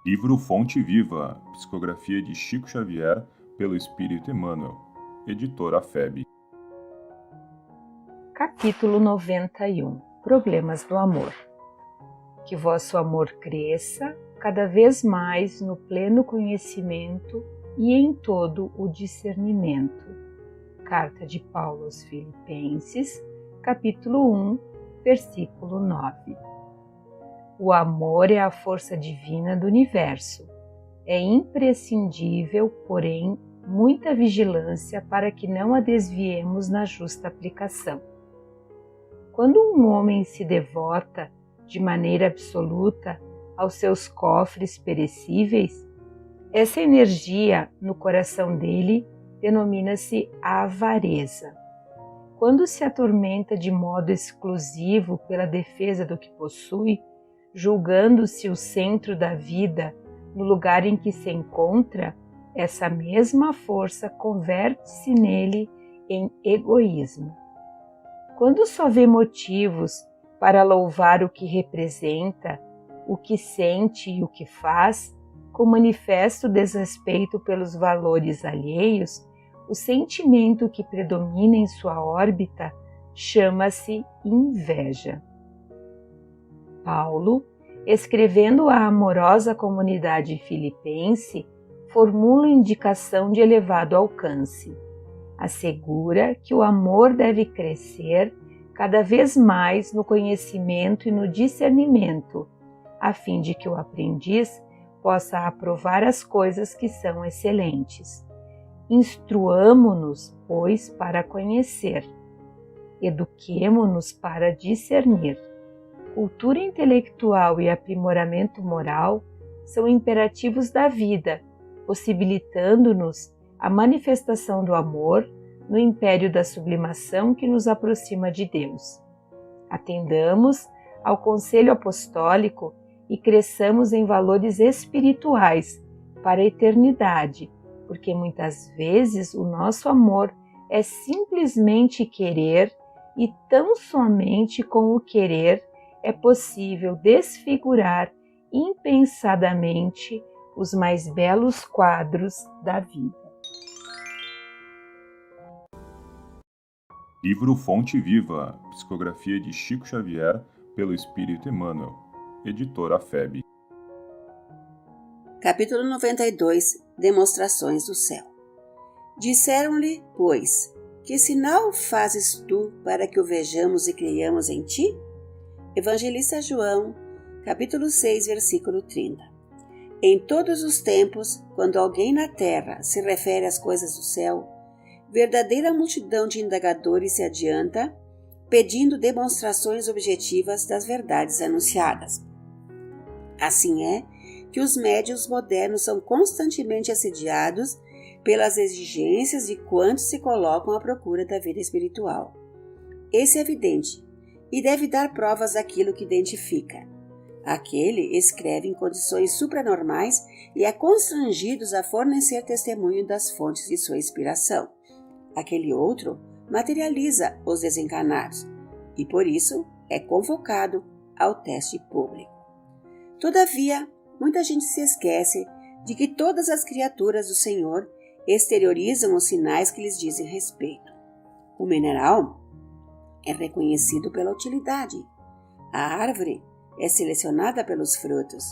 Livro Fonte Viva, psicografia de Chico Xavier, pelo Espírito Emmanuel, editora FEB. Capítulo 91. Problemas do amor. Que vosso amor cresça cada vez mais no pleno conhecimento e em todo o discernimento. Carta de Paulo aos Filipenses, capítulo 1, versículo 9. O amor é a força divina do universo. É imprescindível, porém, muita vigilância para que não a desviemos na justa aplicação. Quando um homem se devota de maneira absoluta aos seus cofres perecíveis, essa energia no coração dele denomina-se avareza. Quando se atormenta de modo exclusivo pela defesa do que possui, julgando-se o centro da vida no lugar em que se encontra, essa mesma força converte-se nele em egoísmo. Quando só vê motivos para louvar o que representa, o que sente e o que faz, com manifesto desrespeito pelos valores alheios, o sentimento que predomina em sua órbita chama-se inveja. Paulo, escrevendo à amorosa comunidade filipense, formula indicação de elevado alcance. Assegura que o amor deve crescer cada vez mais no conhecimento e no discernimento, a fim de que o aprendiz possa aprovar as coisas que são excelentes. Instruamo-nos, pois, para conhecer. Eduquemo-nos para discernir. Cultura intelectual e aprimoramento moral são imperativos da vida, possibilitando-nos a manifestação do amor no império da sublimação que nos aproxima de Deus. Atendamos ao conselho apostólico e cresçamos em valores espirituais para a eternidade, porque muitas vezes o nosso amor é simplesmente querer e tão somente com o querer é possível desfigurar impensadamente os mais belos quadros da vida. Livro Fonte Viva, psicografia de Chico Xavier, pelo Espírito Emmanuel, editora FEB. Capítulo 92. Demonstrações do céu. Disseram-lhe, pois, que sinal fazes tu para que o vejamos e creiamos em ti? Evangelista João, capítulo 6, versículo 30. Em todos os tempos, quando alguém na terra se refere às coisas do céu, verdadeira multidão de indagadores se adianta, pedindo demonstrações objetivas das verdades anunciadas. Assim é que os médiuns modernos são constantemente assediados pelas exigências de quantos se colocam à procura da vida espiritual. Esse é evidente e deve dar provas daquilo que identifica. Aquele escreve em condições supranormais e é constrangido a fornecer testemunho das fontes de sua inspiração. Aquele outro materializa os desencarnados e, por isso, é convocado ao teste público. Todavia, muita gente se esquece de que todas as criaturas do Senhor exteriorizam os sinais que lhes dizem respeito. O mineral é reconhecido pela utilidade. A árvore é selecionada pelos frutos.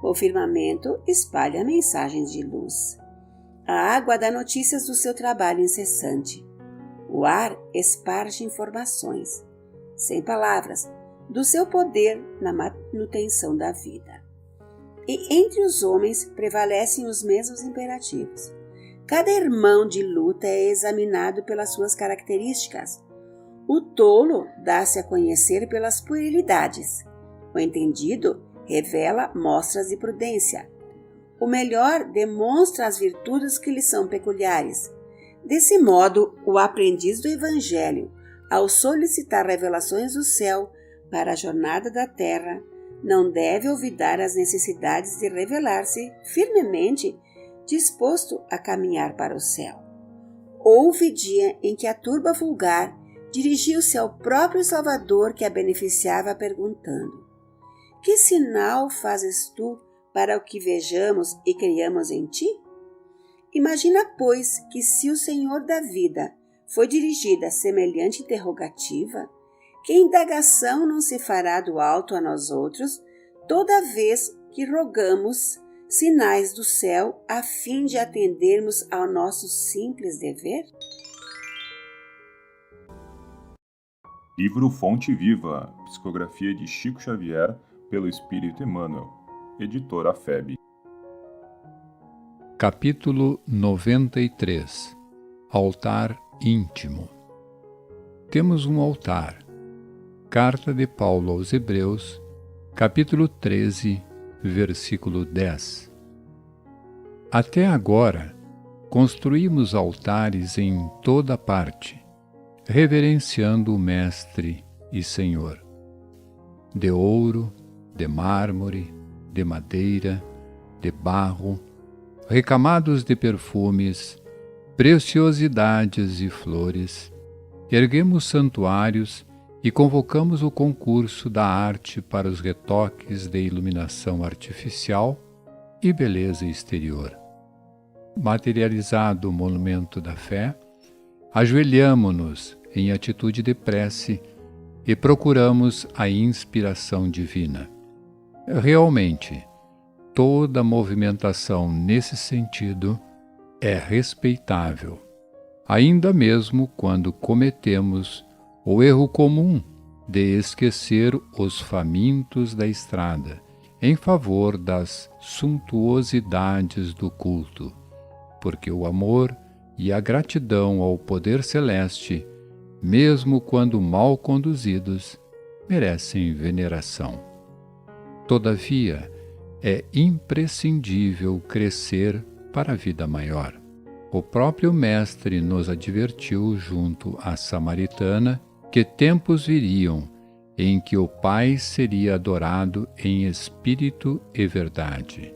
O firmamento espalha mensagens de luz. A água dá notícias do seu trabalho incessante. O ar esparge informações, sem palavras, do seu poder na manutenção da vida. E entre os homens prevalecem os mesmos imperativos. Cada irmão de luta é examinado pelas suas características. O tolo dá-se a conhecer pelas puerilidades. O entendido revela mostras de prudência. O melhor demonstra as virtudes que lhe são peculiares. Desse modo, o aprendiz do Evangelho, ao solicitar revelações do céu para a jornada da terra, não deve olvidar as necessidades de revelar-se firmemente disposto a caminhar para o céu. Houve dia em que a turba vulgar dirigiu-se ao próprio Salvador que a beneficiava perguntando: Que sinal fazes tu para o que vejamos e creiamos em ti? Imagina, pois, que se o Senhor da vida foi dirigida a semelhante interrogativa, que indagação não se fará do alto a nós outros, toda vez que rogamos sinais do céu a fim de atendermos ao nosso simples dever? Livro Fonte Viva, psicografia de Chico Xavier, pelo Espírito Emmanuel, editora FEB. Capítulo 93. Altar íntimo. Temos um altar. Carta de Paulo aos Hebreus, capítulo 13, versículo 10. Até agora, construímos altares em toda parte, reverenciando o Mestre e Senhor. De ouro, de mármore, de madeira, de barro, recamados de perfumes, preciosidades e flores, erguemos santuários e convocamos o concurso da arte para os retoques de iluminação artificial e beleza exterior. Materializado o monumento da fé, ajoelhamo-nos em atitude de prece e procuramos a inspiração divina. Realmente, toda movimentação nesse sentido é respeitável, ainda mesmo quando cometemos o erro comum de esquecer os famintos da estrada em favor das suntuosidades do culto, porque o amor e a gratidão ao poder celeste, mesmo quando mal conduzidos, merecem veneração. Todavia, é imprescindível crescer para a vida maior. O próprio Mestre nos advertiu junto à Samaritana que tempos viriam em que o Pai seria adorado em espírito e verdade.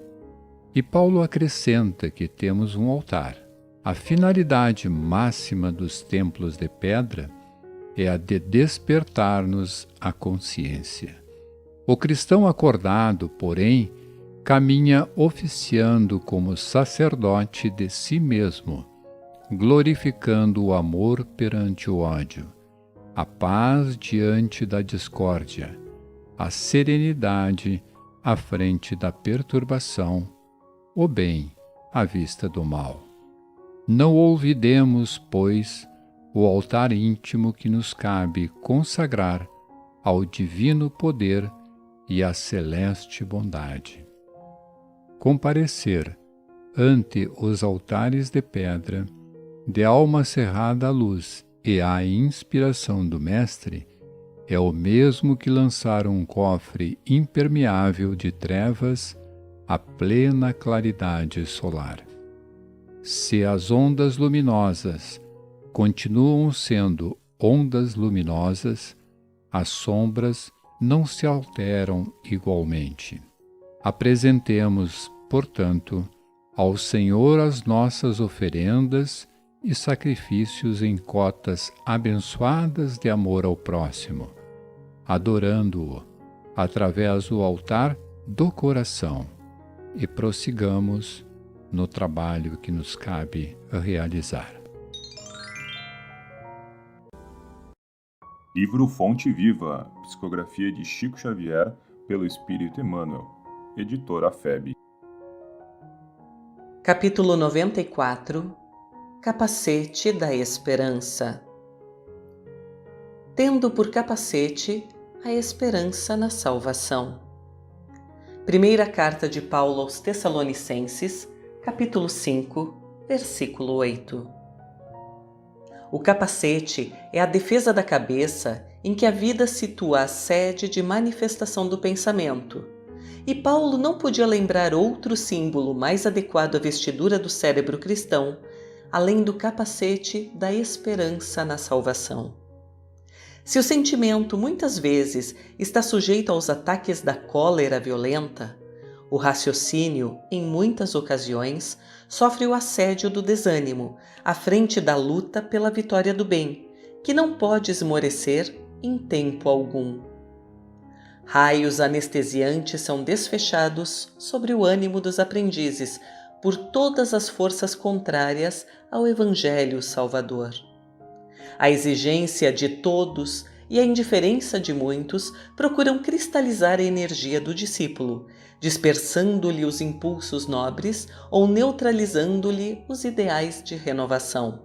E Paulo acrescenta que temos um altar. A finalidade máxima dos templos de pedra é a de despertar-nos a consciência. O cristão acordado, porém, caminha oficiando como sacerdote de si mesmo, glorificando o amor perante o ódio, a paz diante da discórdia, a serenidade à frente da perturbação, o bem à vista do mal. Não olvidemos, pois, o altar íntimo que nos cabe consagrar ao divino poder e à celeste bondade. Comparecer ante os altares de pedra, de alma cerrada à luz e à inspiração do Mestre, é o mesmo que lançar um cofre impermeável de trevas à plena claridade solar. Se as ondas luminosas continuam sendo ondas luminosas, as sombras não se alteram igualmente. Apresentemos, portanto, ao Senhor as nossas oferendas e sacrifícios em cotas abençoadas de amor ao próximo, adorando-o através do altar do coração, e prossigamos no trabalho que nos cabe realizar. Livro Fonte Viva, psicografia de Chico Xavier, pelo Espírito Emmanuel, editora FEB. Capítulo 94. Capacete da Esperança. Tendo por capacete a esperança na salvação. Primeira carta de Paulo aos Tessalonicenses, capítulo 5, versículo 8. O capacete é a defesa da cabeça em que a vida situa a sede de manifestação do pensamento, e Paulo não podia lembrar outro símbolo mais adequado à vestidura do cérebro cristão, além do capacete da esperança na salvação. Se o sentimento muitas vezes está sujeito aos ataques da cólera violenta, o raciocínio, em muitas ocasiões, sofre o assédio do desânimo, à frente da luta pela vitória do bem, que não pode esmorecer em tempo algum. Raios anestesiantes são desfechados sobre o ânimo dos aprendizes por todas as forças contrárias ao Evangelho Salvador. A exigência de todos e a indiferença de muitos procuram cristalizar a energia do discípulo, dispersando-lhe os impulsos nobres ou neutralizando-lhe os ideais de renovação.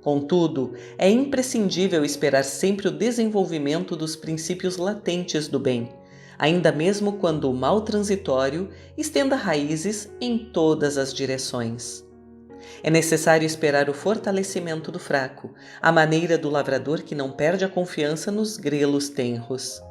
Contudo, é imprescindível esperar sempre o desenvolvimento dos princípios latentes do bem, ainda mesmo quando o mal transitório estenda raízes em todas as direções. É necessário esperar o fortalecimento do fraco, à maneira do lavrador que não perde a confiança nos grelos tenros.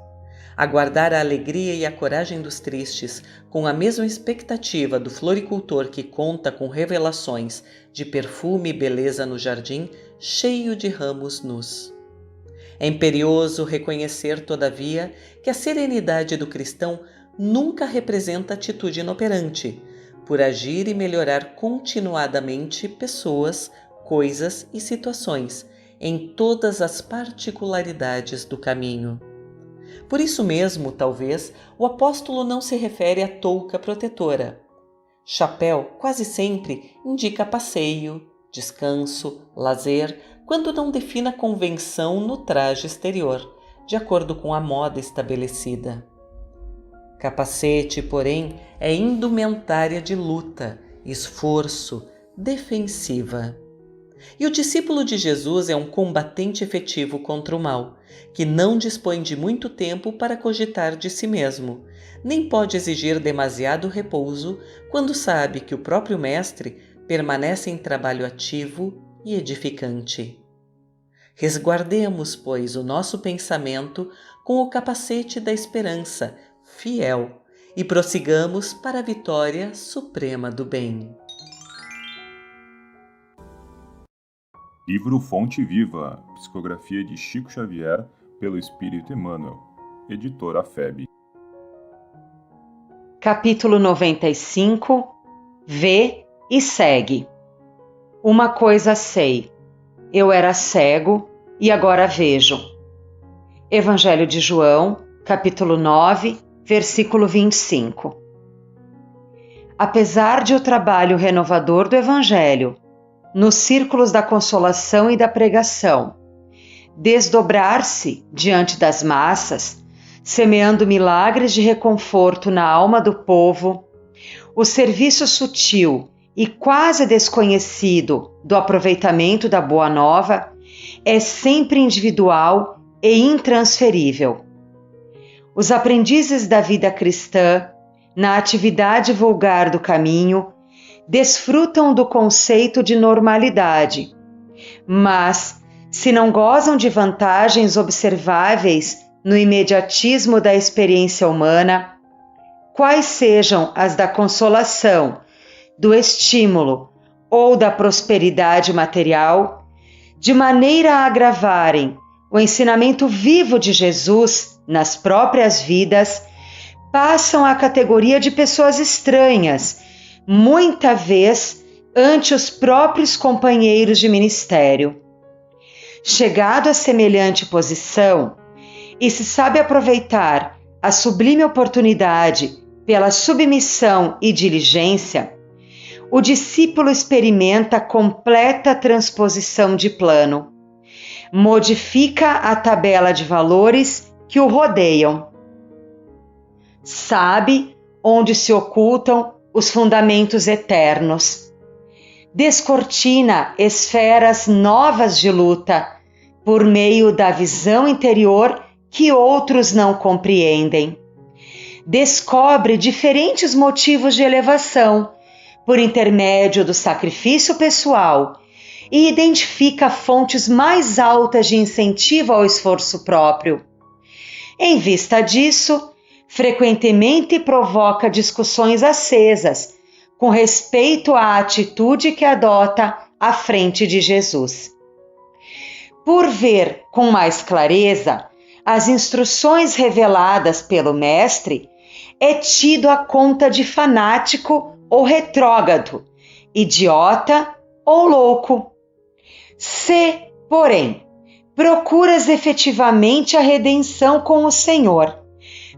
Aguardar a alegria e a coragem dos tristes, com a mesma expectativa do floricultor que conta com revelações de perfume e beleza no jardim cheio de ramos nus. É imperioso reconhecer, todavia, que a serenidade do cristão nunca representa atitude inoperante, por agir e melhorar continuadamente pessoas, coisas e situações, em todas as particularidades do caminho. Por isso mesmo, talvez, o apóstolo não se refere à touca protetora. Chapéu quase sempre indica passeio, descanso, lazer, quando não defina convenção no traje exterior, de acordo com a moda estabelecida. Capacete, porém, é indumentária de luta, esforço, defensiva. E o discípulo de Jesus é um combatente efetivo contra o mal, que não dispõe de muito tempo para cogitar de si mesmo, nem pode exigir demasiado repouso quando sabe que o próprio Mestre permanece em trabalho ativo e edificante. Resguardemos, pois, o nosso pensamento com o capacete da esperança, fiel, e prossigamos para a vitória suprema do bem. Livro Fonte Viva, psicografia de Chico Xavier, pelo Espírito Emmanuel, editora FEB. Capítulo 95. Vê e segue. Uma coisa sei, eu era cego e agora vejo. Evangelho de João, capítulo 9, versículo 25. Apesar de o trabalho renovador do Evangelho, nos círculos da consolação e da pregação, desdobrar-se diante das massas, semeando milagres de reconforto na alma do povo, o serviço sutil e quase desconhecido do aproveitamento da Boa Nova é sempre individual e intransferível. Os aprendizes da vida cristã, na atividade vulgar do caminho, desfrutam do conceito de normalidade, mas, se não gozam de vantagens observáveis no imediatismo da experiência humana, quais sejam as da consolação, do estímulo ou da prosperidade material, de maneira a agravarem o ensinamento vivo de Jesus nas próprias vidas, passam à categoria de pessoas estranhas, muita vez ante os próprios companheiros de ministério. Chegado a semelhante posição, e se sabe aproveitar a sublime oportunidade pela submissão e diligência, o discípulo experimenta completa transposição de plano, modifica a tabela de valores que o rodeiam, sabe onde se ocultam os fundamentos eternos, descortina esferas novas de luta por meio da visão interior que outros não compreendem, descobre diferentes motivos de elevação por intermédio do sacrifício pessoal e identifica fontes mais altas de incentivo ao esforço próprio. Em vista disso, frequentemente provoca discussões acesas com respeito à atitude que adota à frente de Jesus. Por ver com mais clareza as instruções reveladas pelo Mestre, é tido a conta de fanático ou retrógrado, idiota ou louco. Se, porém, procuras efetivamente a redenção com o Senhor,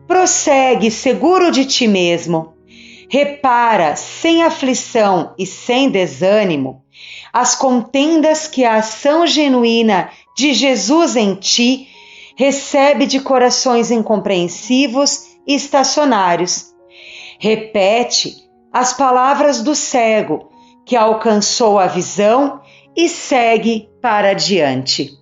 Prossegue seguro de ti mesmo. Repara, sem aflição e sem desânimo, as contendas que a ação genuína de Jesus em ti recebe de corações incompreensivos e estacionários. Repete as palavras do cego que alcançou a visão e segue para adiante.